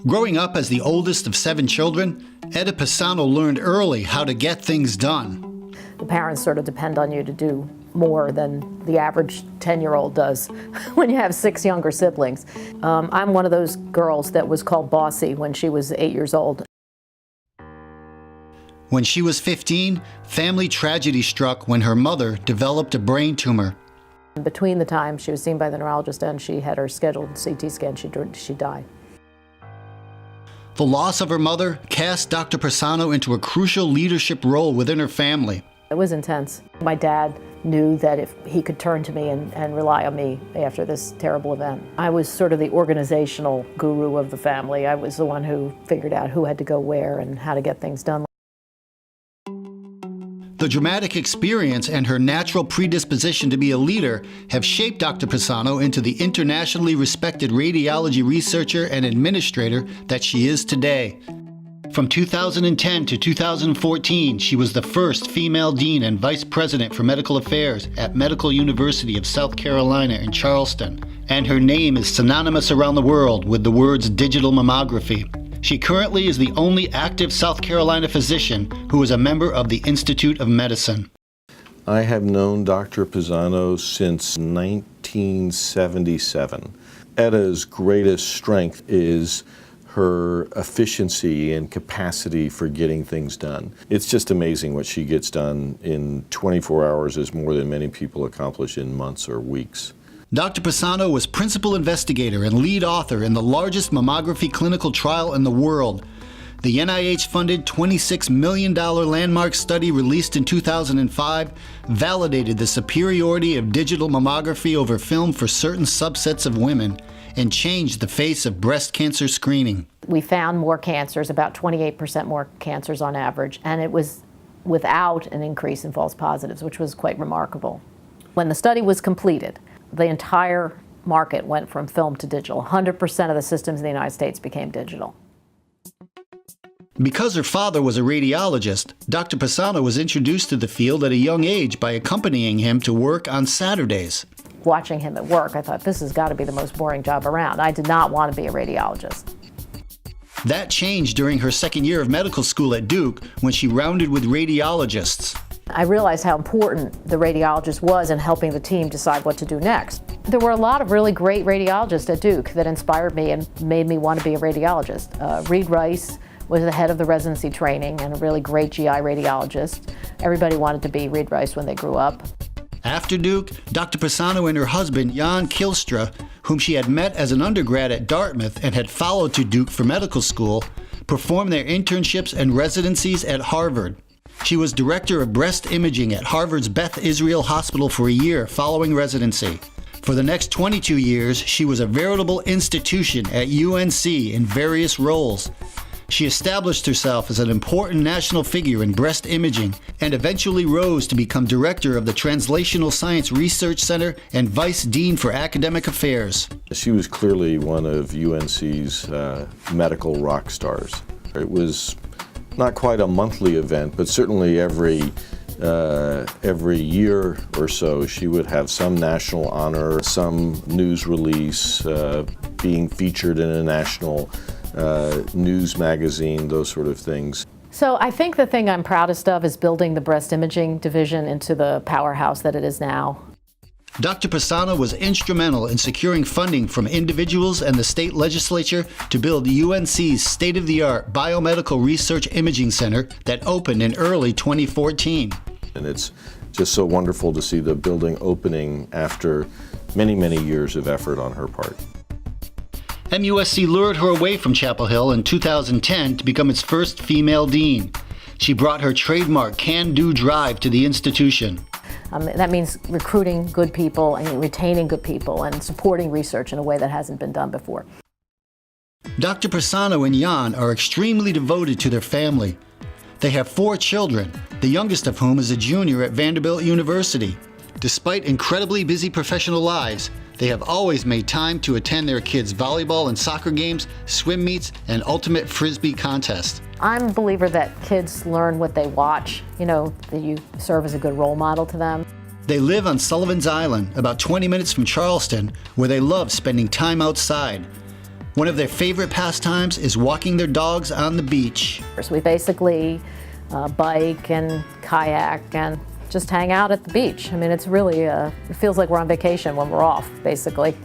Growing up as the oldest of 7 children, Etta Pisano learned early how to get things done. The parents sort of depend on you to do more than the average 10-year-old does when you have 6 younger siblings. I'm one of those girls that was called bossy when she was 8 years old. When she was 15, family tragedy struck when her mother developed a brain tumor. Between the time she was seen by the neurologist and she had her scheduled CT scan, she died. The loss of her mother cast Dr. Pisano into a crucial leadership role within her family. It was intense. My dad knew that if he could turn to me and rely on me after this terrible event. I was sort of the organizational guru of the family. I was the one who figured out who had to go where and how to get things done. The dramatic experience and her natural predisposition to be a leader have shaped Dr. Pisano into the internationally respected radiology researcher and administrator that she is today. From 2010 to 2014, she was the first female dean and vice president for medical affairs at Medical University of South Carolina in Charleston, and her name is synonymous around the world with the words digital mammography. She currently is the only active South Carolina physician who is a member of the Institute of Medicine. I have known Dr. Pisano since 1977. Etta's greatest strength is her efficiency and capacity for getting things done. It's just amazing what she gets done in 24 hours is more than many people accomplish in months or weeks. Dr. Pisano was principal investigator and lead author in the largest mammography clinical trial in the world. The NIH-funded $26 million landmark study released in 2005 validated the superiority of digital mammography over film for certain subsets of women and changed the face of breast cancer screening. We found more cancers, about 28% more cancers on average, and it was without an increase in false positives, which was quite remarkable. When the study was completed, the entire market went from film to digital. 100% of the systems in the United States became digital. Because her father was a radiologist, Dr. Pisano was introduced to the field at a young age by accompanying him to work on Saturdays. Watching him at work, I thought, this has got to be the most boring job around. I did not want to be a radiologist. That changed during her second year of medical school at Duke when she rounded with radiologists. I realized how important the radiologist was in helping the team decide what to do next. There were a lot of really great radiologists at Duke that inspired me and made me want to be a radiologist. Reed Rice was the head of the residency training and a really great GI radiologist. Everybody wanted to be Reed Rice when they grew up. After Duke, Dr. Pisano and her husband, Jan Kilstra, whom she had met as an undergrad at Dartmouth and had followed to Duke for medical school, performed their internships and residencies at Harvard. She was director of breast imaging at Harvard's Beth Israel Hospital for a year following residency. For the next 22 years, she was a veritable institution at UNC in various roles. She established herself as an important national figure in breast imaging and eventually rose to become director of the Translational Science Research Center and vice dean for academic affairs. She was clearly one of UNC's medical rock stars. It was not quite a monthly event, but certainly every year or so she would have some national honor, some news release, being featured in a national news magazine, those sort of things. So I think the thing I'm proudest of is building the breast imaging division into the powerhouse that it is now. Dr. Pisano was instrumental in securing funding from individuals and the state legislature to build UNC's state-of-the-art Biomedical Research Imaging Center that opened in early 2014. And it's just so wonderful to see the building opening after many, many years of effort on her part. MUSC lured her away from Chapel Hill in 2010 to become its first female dean. She brought her trademark can-do drive to the institution. That means recruiting good people and retaining good people and supporting research in a way that hasn't been done before. Dr. Pisano and Jan are extremely devoted to their family. They have 4 children, the youngest of whom is a junior at Vanderbilt University. Despite incredibly busy professional lives, they have always made time to attend their kids' volleyball and soccer games, swim meets, and ultimate frisbee contests. I'm a believer that kids learn what they watch, that you serve as a good role model to them. They live on Sullivan's Island, about 20 minutes from Charleston, where they love spending time outside. One of their favorite pastimes is walking their dogs on the beach. So we basically bike and kayak and just hang out at the beach. I mean, it's really, it feels like we're on vacation when we're off, basically.